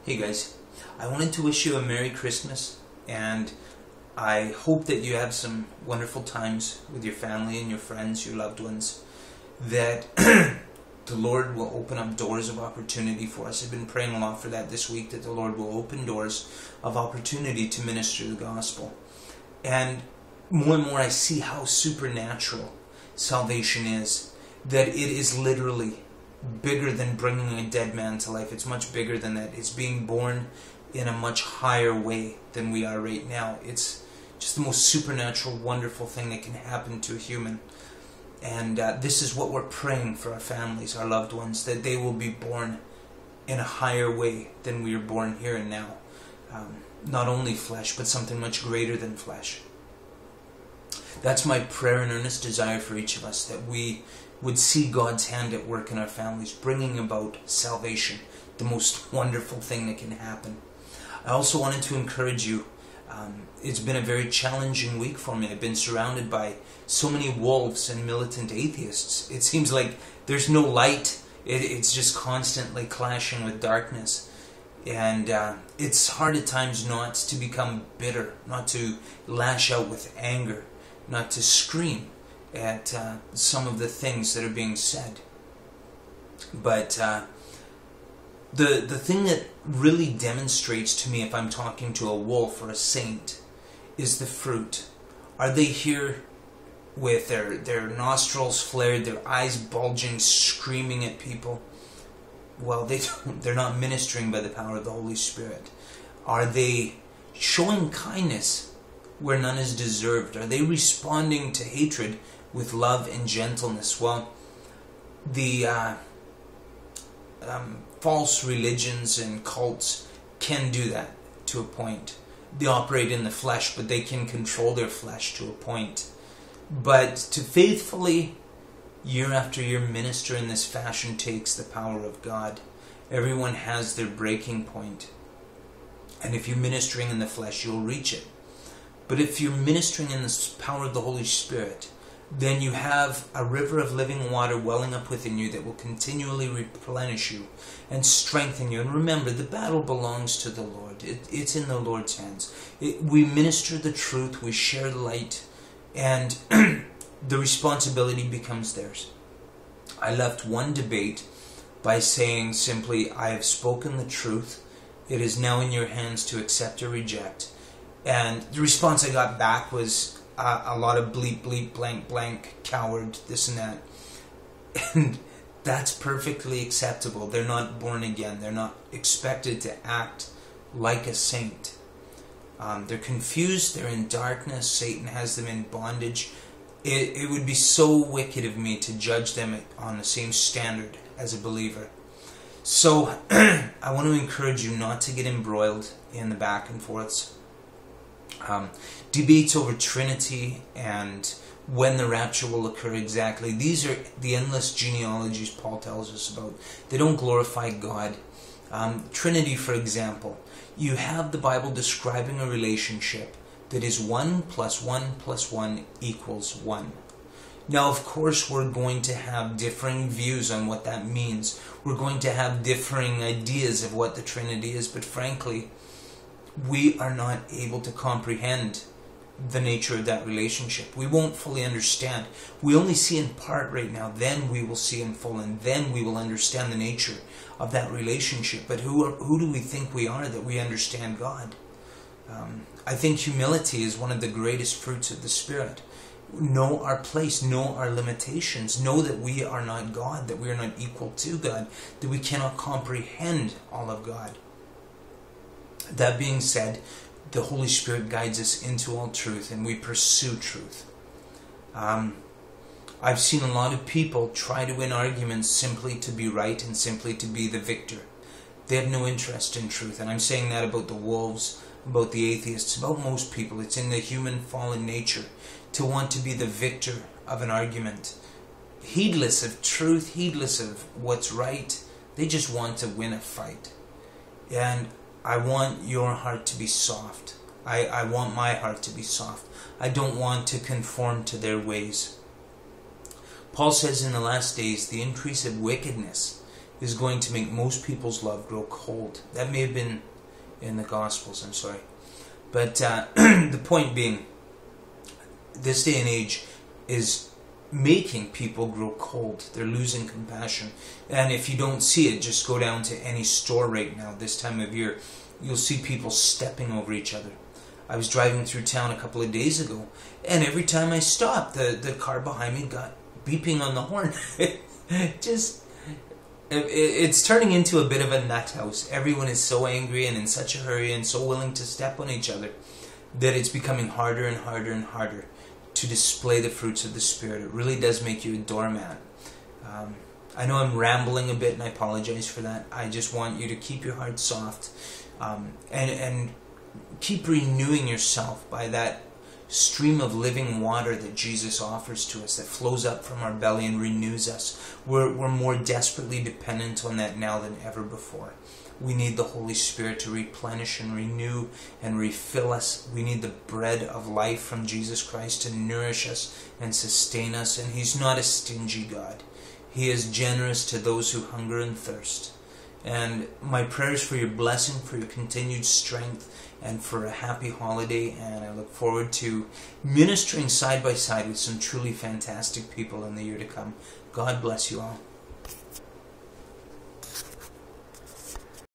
Hey guys, I wanted to wish you a Merry Christmas, and I hope that you have some wonderful times with your family and your friends, your loved ones, that the Lord will open up doors of opportunity for us. I've been praying a lot for that this week, that the Lord will open doors of opportunity to minister the gospel. And more I see how supernatural salvation is, that it is literally bigger than bringing a dead man to life. It's much bigger than that. It's being born in a much higher way than we are right now. It's just the most supernatural, wonderful thing that can happen to a human. And this is what we're praying for our families, our loved ones, that they will be born in a higher way than we are born here and now. Not only flesh, but something much greater than flesh. That's my prayer and earnest desire for each of us, that we would see God's hand at work in our families, bringing about salvation, the most wonderful thing that can happen. I also wanted to encourage you. It's been a very challenging week for me. I've been surrounded by so many wolves and militant atheists. It seems like there's no light. It's just constantly clashing with darkness. And it's hard at times not to become bitter, not to lash out with anger, not to scream at some of the things that are being said. But the thing that really demonstrates to me if I'm talking to a wolf or a saint is the fruit. Are they here with their nostrils flared, their eyes bulging, screaming at people? Well, they're not ministering by the power of the Holy Spirit. Are they showing kindness where none is deserved? Are they responding to hatred with love and gentleness? Well, the false religions and cults can do that to a point. They operate in the flesh, but they can control their flesh to a point. But to faithfully, year after year, minister in this fashion takes the power of God. Everyone has their breaking point. And if you're ministering in the flesh, you'll reach it. But if you're ministering in the power of the Holy Spirit, then you have a river of living water welling up within you that will continually replenish you and strengthen you. And remember, the battle belongs to the Lord. It's in the Lord's hands. We minister the truth, we share the light, and the responsibility becomes theirs. I left one debate by saying simply, I have spoken the truth. It is now in your hands to accept or reject. And the response I got back was a lot of bleep, bleep, blank, blank, coward, this and that. And that's perfectly acceptable. They're not born again. They're not expected to act like a saint. They're confused. They're in darkness. Satan has them in bondage. It would be so wicked of me to judge them on the same standard as a believer. So I want to encourage you not to get embroiled in the back and forths. Debates over Trinity and when the rapture will occur exactly. These are the endless genealogies Paul tells us about. They don't glorify God. Trinity, for example. You have the Bible describing a relationship that is 1 + 1 + 1 = 1. Now, of course, we're going to have differing views on what that means. We're going to have differing ideas of what the Trinity is, but frankly, we are not able to comprehend the nature of that relationship. We won't fully understand. We only see in part right now. Then we will see in full, and then we will understand the nature of that relationship. But who do we think we are that we understand God? I think humility is one of the greatest fruits of the Spirit. Know our place, know our limitations, know that we are not God, that we are not equal to God, that we cannot comprehend all of God. That being said, the Holy Spirit guides us into all truth, and we pursue truth. I've seen a lot of people try to win arguments simply to be right and simply to be the victor. They have no interest in truth, and I'm saying that about the wolves, about the atheists, about most people. It's in the human fallen nature to want to be the victor of an argument. Heedless of truth, heedless of what's right, they just want to win a fight. And I want your heart to be soft. I want my heart to be soft. I don't want to conform to their ways. Paul says in the last days, the increase of wickedness is going to make most people's love grow cold. That may have been in the Gospels, I'm sorry. But the point being, this day and age is making people grow cold. They're losing compassion. And if you don't see it, just go down to any store right now this time of year. You'll see people stepping over each other. I was driving through town a couple of days ago, and every time I stopped, the car behind me got beeping on the horn. It's turning into a bit of a nut house. Everyone is so angry and in such a hurry and so willing to step on each other that it's becoming harder and harder and harder to display the fruits of the Spirit. It really does make you a doormat. I know I'm rambling a bit, and I apologize for that. I just want you to keep your heart soft and keep renewing yourself by that stream of living water that Jesus offers to us, that flows up from our belly and renews us. We're more desperately dependent on that now than ever before. We need the Holy Spirit to replenish and renew and refill us. We need the bread of life from Jesus Christ to nourish us and sustain us. And He's not a stingy God. He is generous to those who hunger and thirst. And my prayers for your blessing, for your continued strength, and for a happy holiday. And I look forward to ministering side by side with some truly fantastic people in the year to come. God bless you all.